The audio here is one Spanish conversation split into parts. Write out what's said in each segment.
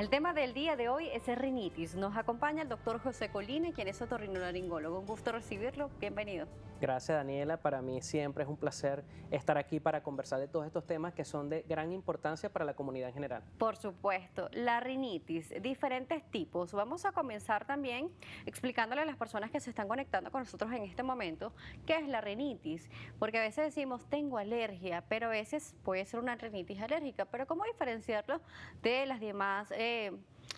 El tema del día de hoy es rinitis. Nos acompaña el doctor José Colina, quien es otorrinolaringólogo. Un gusto recibirlo. Bienvenido. Gracias, Daniela. Para mí siempre es un placer estar aquí para conversar de todos estos temas que son de gran importancia para la comunidad en general. Por supuesto, la rinitis, diferentes tipos. Vamos a comenzar también explicándole a las personas que se están conectando con nosotros en este momento qué es la rinitis. Porque a veces decimos tengo alergia, pero a veces puede ser una rinitis alérgica. Pero ¿cómo diferenciarlo de las demás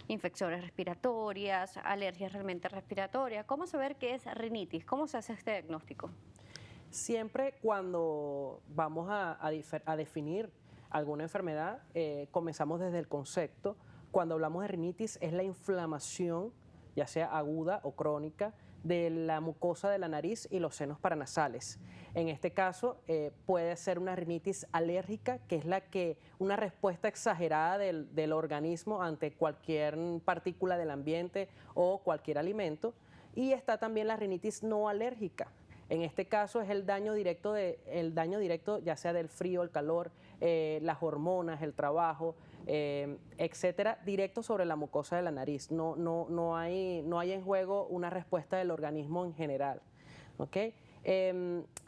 infecciones respiratorias, alergias realmente respiratorias? ¿Cómo saber qué es rinitis? ¿Cómo se hace este diagnóstico? Siempre cuando vamos a definir alguna enfermedad, comenzamos desde el concepto. Cuando hablamos de rinitis es la inflamación, ya sea aguda o crónica, de la mucosa de la nariz y los senos paranasales. En este caso puede ser una rinitis alérgica, que es una respuesta exagerada del organismo ante cualquier partícula del ambiente o cualquier alimento. Y está también la rinitis no alérgica. En este caso es el daño directo ya sea del frío, el calor, las hormonas, el trabajo, etcétera, directo sobre la mucosa de la nariz. No hay en juego una respuesta del organismo en general. ¿Okay?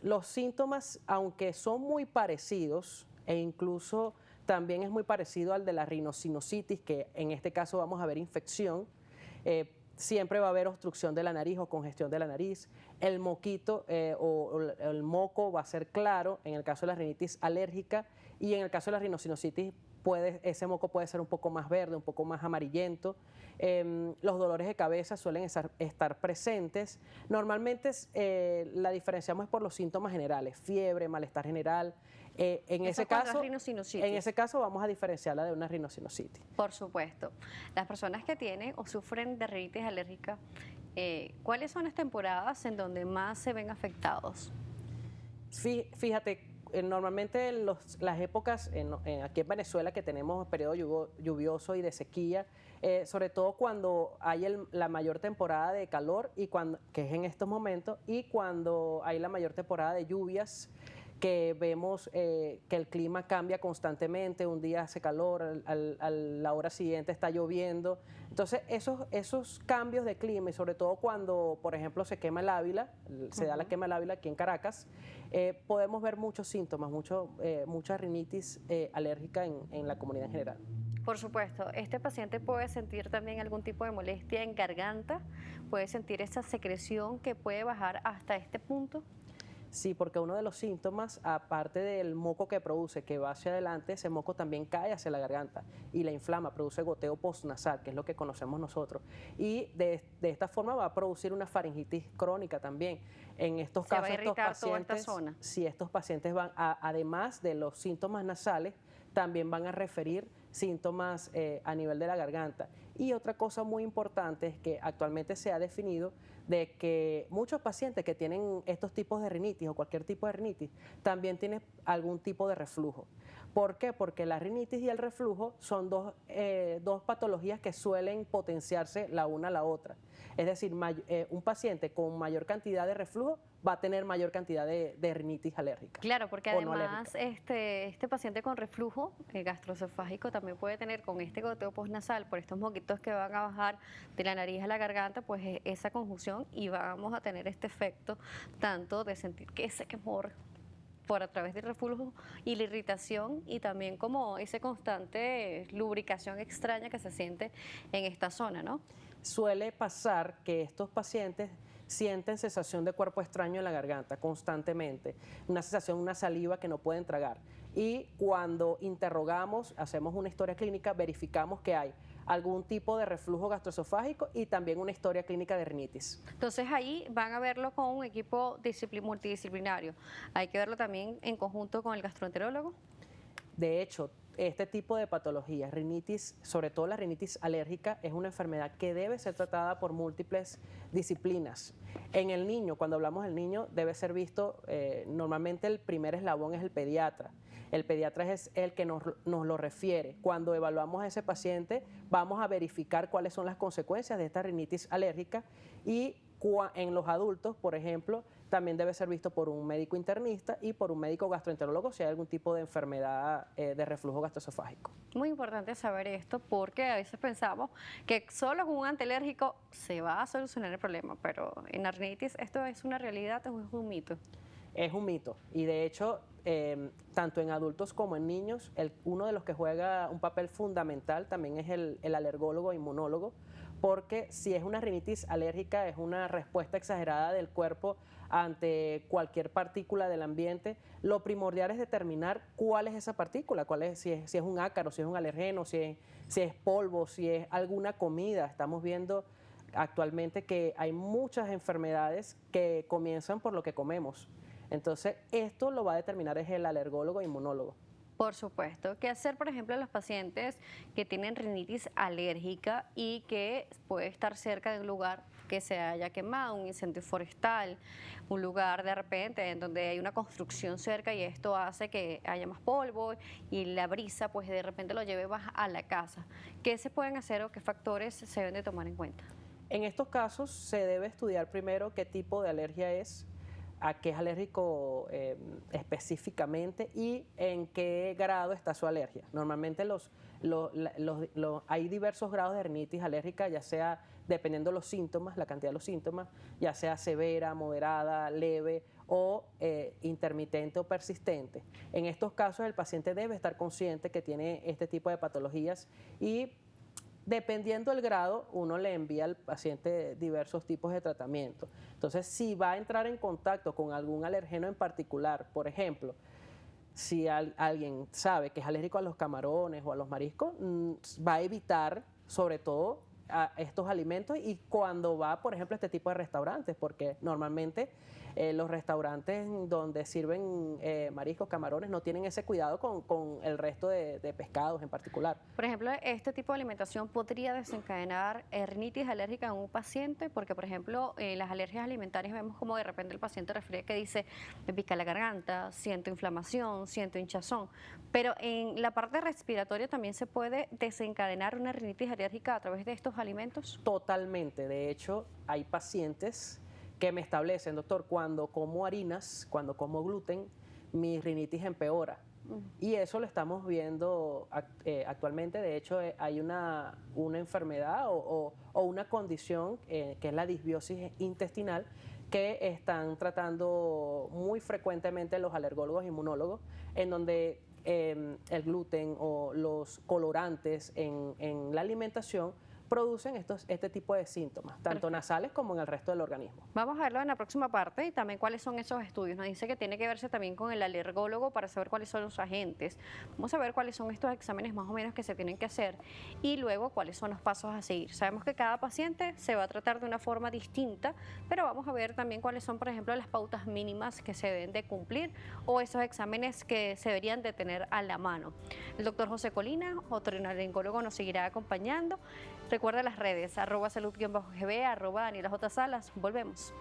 Los síntomas, aunque son muy parecidos e incluso también es muy parecido al de la rinosinusitis, que en este caso vamos a ver infección, siempre va a haber obstrucción de la nariz o congestión de la nariz. El moquito o el moco va a ser claro en el caso de la rinitis alérgica, y en el caso de la rinosinusitis ese moco puede ser un poco más verde, un poco más amarillento. Los dolores de cabeza suelen estar presentes. Normalmente la diferenciamos por los síntomas generales: fiebre, malestar general. En ese caso vamos a diferenciarla de una rinosinusitis. Por supuesto. Las personas que tienen o sufren de rinitis alérgica, ¿cuáles son las temporadas en donde más se ven afectados? Fíjate, normalmente las épocas aquí en Venezuela, que tenemos periodo lluvioso y de sequía, sobre todo cuando hay la mayor temporada de calor, que es en estos momentos, y cuando hay la mayor temporada de lluvias, que vemos que el clima cambia constantemente. Un día hace calor, a la hora siguiente está lloviendo. Entonces esos cambios de clima, y sobre todo cuando, por ejemplo, se quema el Ávila, se da la quema del Ávila aquí en Caracas, podemos ver muchos síntomas, mucha rinitis alérgica en la comunidad en general. Por supuesto, este paciente puede sentir también algún tipo de molestia en garganta, puede sentir esa secreción que puede bajar hasta este punto. Sí, porque uno de los síntomas, aparte del moco que produce, que va hacia adelante, ese moco también cae hacia la garganta y la inflama, produce goteo postnasal, que es lo que conocemos nosotros. Y de esta forma va a producir una faringitis crónica también. En estos casos, estos pacientes van, además de los síntomas nasales, también van a referir síntomas a nivel de la garganta. Y otra cosa muy importante es que actualmente se ha definido de que muchos pacientes que tienen estos tipos de rinitis o cualquier tipo de rinitis también tienen algún tipo de reflujo. ¿Por qué? Porque la rinitis y el reflujo son dos patologías que suelen potenciarse la una a la otra. Es decir, un paciente con mayor cantidad de reflujo va a tener mayor cantidad de rinitis alérgica. Claro, porque además este paciente con reflujo gastroesofágico también puede tener, con este goteo postnasal, por estos moquitos que van a bajar de la nariz a la garganta, pues esa conjunción, y vamos a tener este efecto tanto de sentir que ese quemor por a través del reflujo y la irritación, y también como esa constante lubricación extraña que se siente en esta zona, ¿no? Suele pasar que estos pacientes sienten sensación de cuerpo extraño en la garganta constantemente, una sensación, una saliva que no pueden tragar. Y cuando interrogamos, hacemos una historia clínica, verificamos que hay algún tipo de reflujo gastroesofágico y también una historia clínica de rinitis. Entonces ahí van a verlo con un equipo multidisciplinario. Hay que verlo también en conjunto con el gastroenterólogo. De hecho, este tipo de patologías, rinitis, sobre todo la rinitis alérgica, es una enfermedad que debe ser tratada por múltiples disciplinas. En el niño, cuando hablamos del niño, debe ser visto, normalmente el primer eslabón es el pediatra. El pediatra es el que nos lo refiere. Cuando evaluamos a ese paciente, vamos a verificar cuáles son las consecuencias de esta rinitis alérgica, y En los adultos, por ejemplo, también debe ser visto por un médico internista y por un médico gastroenterólogo si hay algún tipo de enfermedad de reflujo gastroesofágico. Muy importante saber esto porque a veces pensamos que solo con un antialérgico se va a solucionar el problema, pero en la rinitis esto es una realidad o es un mito. Es un mito y de hecho, tanto en adultos como en niños, uno de los que juega un papel fundamental también es el alergólogo e inmunólogo, porque si es una rinitis alérgica es una respuesta exagerada del cuerpo ante cualquier partícula del ambiente. Lo primordial es determinar cuál es esa partícula, si es un ácaro, si es un alergeno, si es polvo, si es alguna comida. Estamos viendo actualmente que hay muchas enfermedades que comienzan por lo que comemos. Entonces, esto lo va a determinar es el alergólogo e inmunólogo. Por supuesto. ¿Qué hacer, por ejemplo, a los pacientes que tienen rinitis alérgica y que puede estar cerca de un lugar que se haya quemado, un incendio forestal, un lugar de repente en donde hay una construcción cerca y esto hace que haya más polvo y la brisa pues de repente lo lleve más a la casa? ¿Qué se pueden hacer o qué factores se deben de tomar en cuenta? En estos casos se debe estudiar primero qué tipo de alergia es, a qué es alérgico específicamente y en qué grado está su alergia. Normalmente hay diversos grados de rinitis alérgica, ya sea dependiendo de los síntomas, la cantidad de los síntomas, ya sea severa, moderada, leve o intermitente o persistente. En estos casos el paciente debe estar consciente que tiene este tipo de patologías y dependiendo del grado, uno le envía al paciente diversos tipos de tratamiento. Entonces, si va a entrar en contacto con algún alergeno en particular, por ejemplo, si alguien sabe que es alérgico a los camarones o a los mariscos, va a evitar sobre todo a estos alimentos y cuando va, por ejemplo, a este tipo de restaurantes, porque normalmente los restaurantes donde sirven mariscos, camarones, no tienen ese cuidado con el resto de pescados en particular. Por ejemplo, este tipo de alimentación podría desencadenar rinitis alérgica en un paciente, porque por ejemplo, las alergias alimentarias vemos como de repente el paciente refiere que dice, me pica la garganta, siento inflamación, siento hinchazón, pero en la parte respiratoria también se puede desencadenar una rinitis alérgica a través de estos alimentos. Totalmente, de hecho, hay pacientes que me establecen, doctor, cuando como harinas, cuando como gluten, mi rinitis empeora. Y eso lo estamos viendo actualmente. De hecho, hay una enfermedad o una condición que es la disbiosis intestinal que están tratando muy frecuentemente los alergólogos e inmunólogos, en donde el gluten o los colorantes en la alimentación producen este tipo de síntomas, tanto nasales como en el resto del organismo. Vamos a verlo en la próxima parte y también cuáles son esos estudios. Nos dice que tiene que verse también con el alergólogo para saber cuáles son los agentes. Vamos a ver cuáles son estos exámenes más o menos que se tienen que hacer y luego cuáles son los pasos a seguir. Sabemos que cada paciente se va a tratar de una forma distinta, pero vamos a ver también cuáles son, por ejemplo, las pautas mínimas que se deben de cumplir o esos exámenes que se deberían de tener a la mano. El doctor José Colina, otorrinolaringólogo, nos seguirá acompañando. Recuerda las redes, @salud_gb, @DanielaJSalas. Volvemos.